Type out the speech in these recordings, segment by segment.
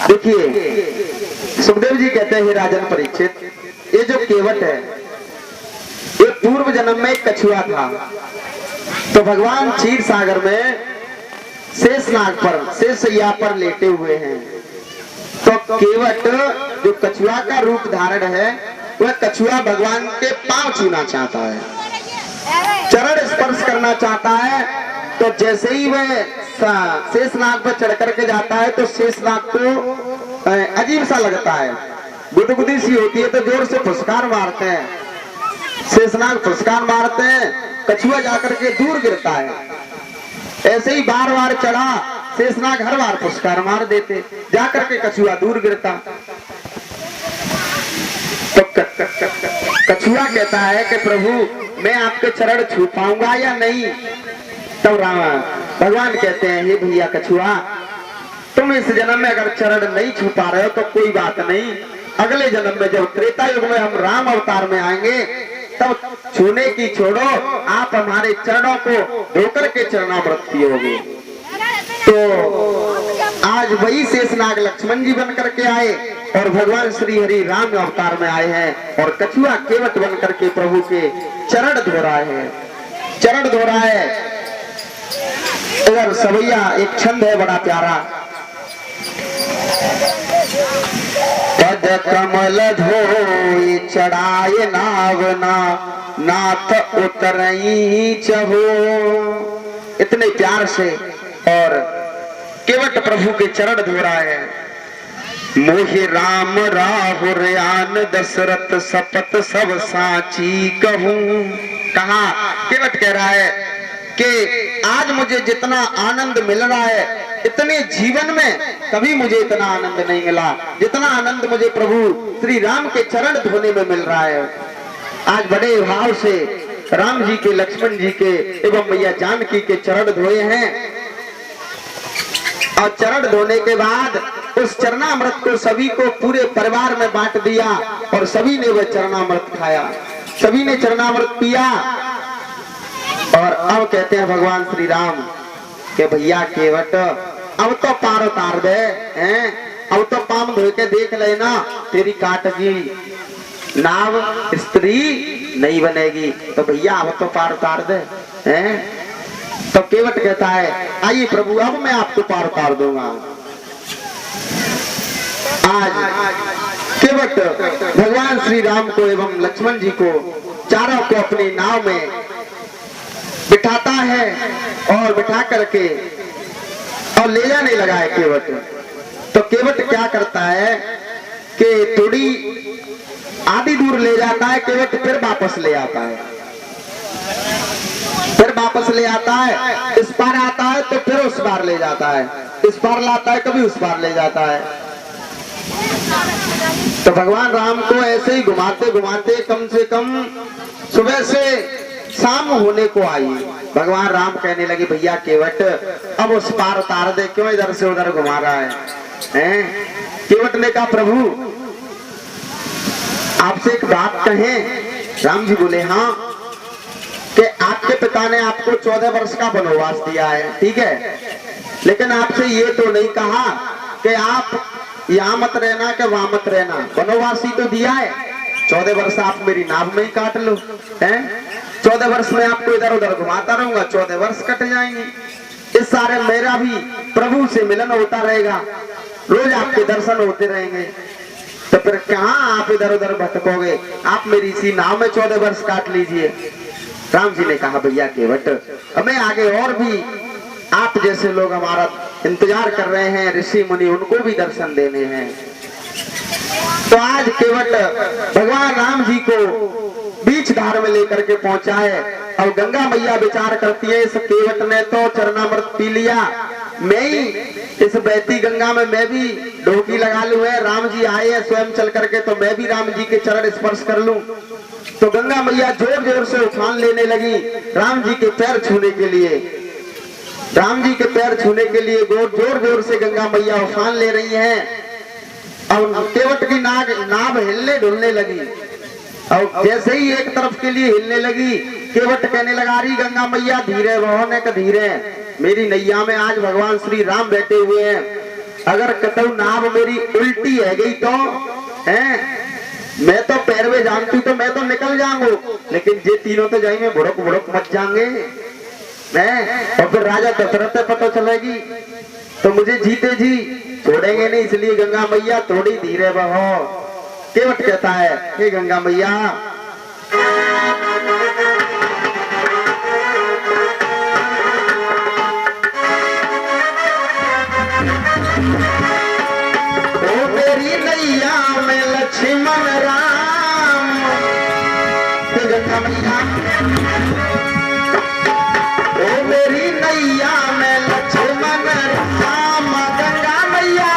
देखिए सुखदेव जी कहते हैं, हे राजन परीक्षित, ये जो केवट है ये पूर्व जन्म में एक कछुआ था। तो भगवान क्षीर सागर में शेषनाग पर शेषैया पर लेटे हुए हैं। तो केवट जो कछुआ का रूप धारण है वह कछुआ भगवान के पांव छूना चाहता है, चरण स्पर्श करना चाहता है। तो जैसे ही वह शेषनाग पर चढ़ करके जाता है तो शेषनाग को अजीब सा लगता है, गुदगुदी सी होती है, तो जोर से फुसकार मारते हैं। शेषनाग फुसकार मारते हैं, कछुआ जाकर के दूर गिरता है। ऐसे ही बार बार चढ़ा, शेषनाग हर बार फुसकार मार देते, जाकर के कछुआ दूर गिरता। तो कछुआ कहता है कि प्रभु मैं आपके चरण छू पाऊंगा या नहीं। तब भगवान कहते हैं, हे भैया कछुआ, तुम इस जन्म में अगर चरण नहीं छू पा रहे हो तो कोई बात नहीं, अगले जन्म में जब त्रेता युग में हम राम अवतार में आएंगे तब छूने की छोड़ो, आप हमारे चरणों को धोकर के चरणामृत पियोगे। तो आज वही शेषनाग लक्ष्मण जी बन करके आए और भगवान श्री हरि राम अवतार में आए हैं और कछुआ केवट बन करके प्रभु के चरण धो रहा है, चरण धो रहा है। इधर सवैया एक छंद है बड़ा प्यारा, पद कमल धोई चढ़ाए नावना नाथ उतरई चहो। इतने प्यार से और केवट प्रभु के चरण धो रहा है। मोहि राम राहुर आन दशरथ सपत सब साची कहूं। कहा केवट कह रहा है कि आज मुझे जितना आनंद मिल रहा है इतने जीवन में कभी मुझे इतना आनंद नहीं मिला जितना आनंद मुझे प्रभु श्री राम के चरण धोने में मिल रहा है। आज बड़े भाव से राम जी के, लक्ष्मण जी के एवं मैया जानकी के चरण धोए हैं और चरण धोने के बाद उस चरणामृत को सभी को पूरे परिवार में बांट दिया और सभी ने वह चरणामृत खाया, सभी ने चरणामृत पिया। और अब कहते हैं भगवान श्री राम के भैया केवट अब तो पार उतार दे हैं, अब तो पाम धो के देख लेना, तेरी काटगी नाव स्त्री नहीं बनेगी। तो भैया अब तो पार उतार दे हैं। तो केवट कहता है, आइए प्रभु अब मैं आपको पार उतार दूंगा। आज केवट भगवान श्री राम को एवं लक्ष्मण जी को चारों को अपनी नाव में बिठाता है और बिठा करके और ले जाने लगा है केवट। तो केवट क्या करता है कि थोड़ी आधी दूर ले जाता है केवट, फिर वापस ले आता है, फिर वापस ले आता है, इस पार आता है तो फिर उस पार ले जाता है, इस पार लाता है कभी उस पार ले जाता है। तो भगवान राम को ऐसे ही घुमाते घुमाते कम से कम सुबह से शाम होने को आई। भगवान राम कहने लगे, भैया केवट अब उस पार उतार दे, क्यों इधर से उधर घुमा रहा है? केवट ने कहा, प्रभु आपसे एक बात कहें। राम जी बोले, हाँ, कि आपके पिता ने आपको 14 वर्ष का वनवास दिया है, ठीक है, लेकिन आपसे ये तो नहीं कहा कि आप यहाँ मत रहना कि वहां मत रहना, वनवास ही तो दिया है। 14 वर्ष आप मेरी नाव में ही काट लो, हैं? 14 वर्ष में आपको इधर उधर घुमाता रहूंगा, 14 वर्ष कट जाएंगे। इस सारे मेरा भी प्रभु से मिलन होता रहेगा, रोज आपके दर्शन होते रहेंगे, तो फिर कहाँ आप इधर उधर भटकोगे? आप मेरी इसी नाव में 14 वर्ष काट लीजिए। राम जी ने कहा, भैया केवट हमें आगे और भी आप जैसे लोग हमारा इंतजार कर रहे हैं, ऋषि मुनि, उनको भी दर्शन देने हैं। तो आज केवट भगवान राम जी को बीच धार में लेकर के पहुंचा है। अब गंगा मैया विचार करती है, इस केवट ने तो चरणामृत पी लिया, मैं ही इस बहती गंगा में मैं भी डुबकी लगा लूं, है राम जी आए हैं स्वयं चल करके, तो मैं भी राम जी के चरण स्पर्श कर लूं। तो गंगा मैया जोर जोर से उफान लेने लगी राम जी के पैर छूने के लिए, राम जी के पैर छूने के लिए जोर जोर से गंगा मैया उफान ले रही हैं। अब केवट की नाव हिलने डुलने लगी और जैसे ही एक तरफ के लिए हिलने लगी, केवट कहने लगा, रही गंगा मैया धीरे रहो, ने धीरे, मेरी नैया में आज भगवान श्री राम बैठे हुए हैं अगर कतऊ नाव मेरी उल्टी है गई तो है मैं तो पैर में जानती तो मैं तो निकल जाऊंगा, लेकिन ये तीनों तो जाई में भुड़क भुड़क मच जाएंगे मैं, और फिर राजा दशरथ पता चलेगी तो मुझे जीते जी छोड़ेंगे नहीं। इसलिए गंगा मैया थोड़ी धीरे बहो। केवट कहता है हे गंगा मैया ओ मेरी नैया में लक्ष्मण राम, हे गंगा मैया ओ मेरी नैया में लक्ष्मण राम, गंगा मैया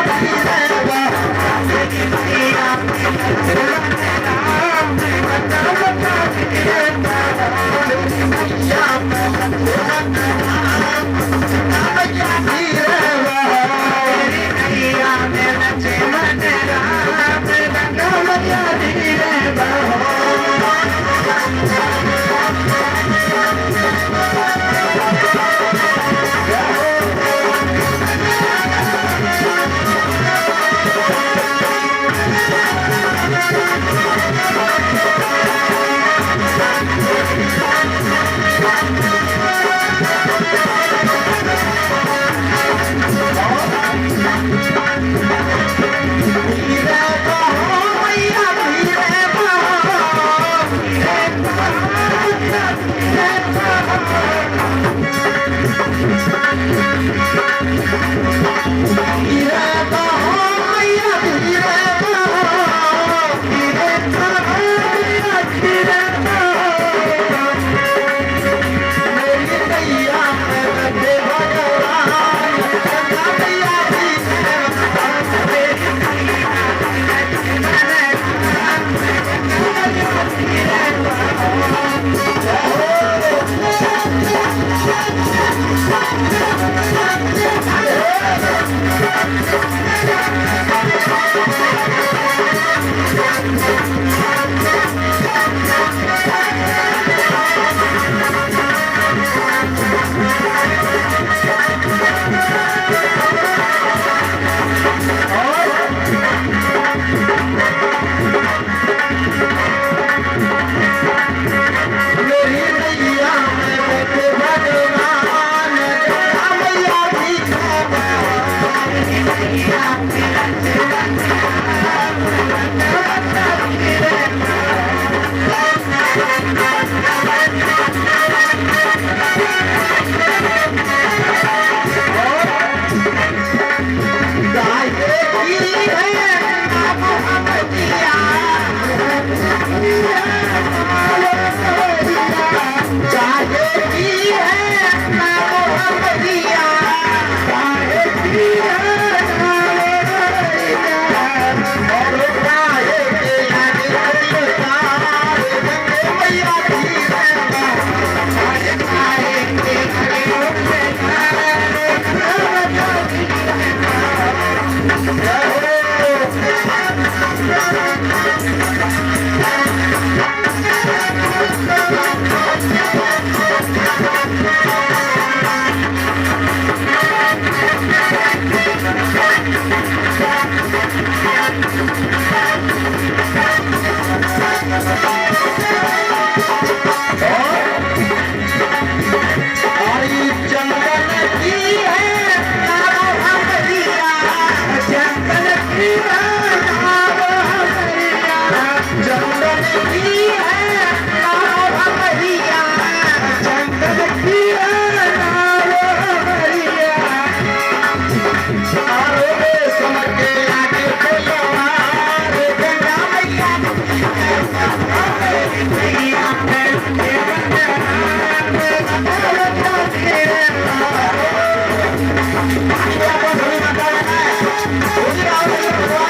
भगवान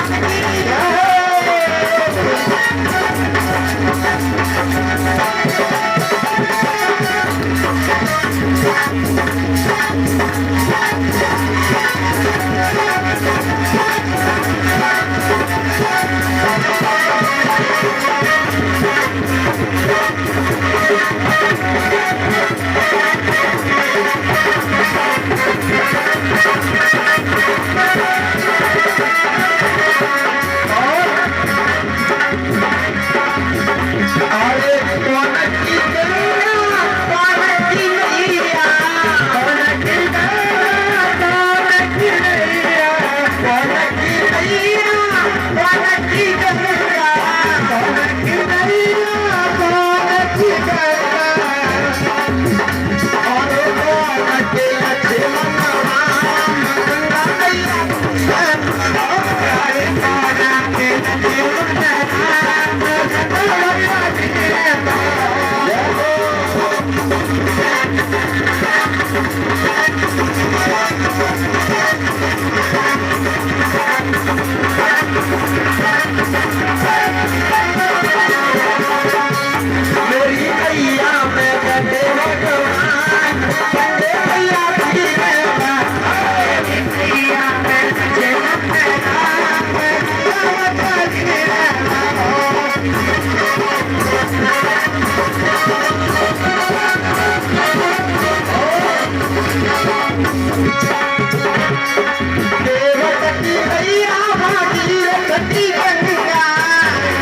मैया भागीरथी गंगा,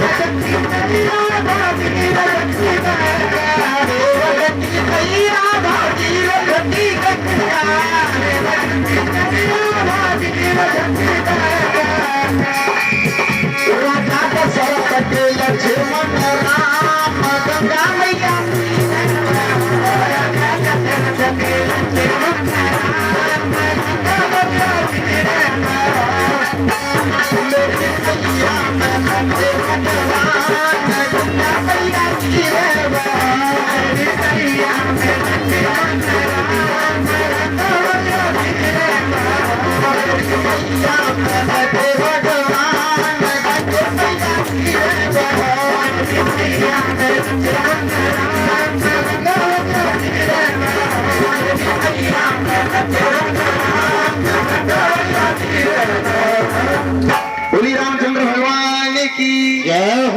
भगती मैया भागीरथी गंगा, भगती मैया भागीरथी गंगा, भगती मैया भागीरथी गंगा। राजा दशरथ के लक्ष्मण राम गंगा मैया, राजा दशरथ के लक्ष्मण राम गंगा मैया, मेरे मैया मैं भगवान गंगा मैया की रे मेरी मैया मैं भगवान राम गंगा मैया की रे मेरी मैया मैं भगवान गंगा मैया की रे मेरी मैया मैं भगवान राम गंगा मैया की रे मेरी मैया मैं भगवान राम गंगा मैया की रे। बोली रामचंद्र भगवान की जय।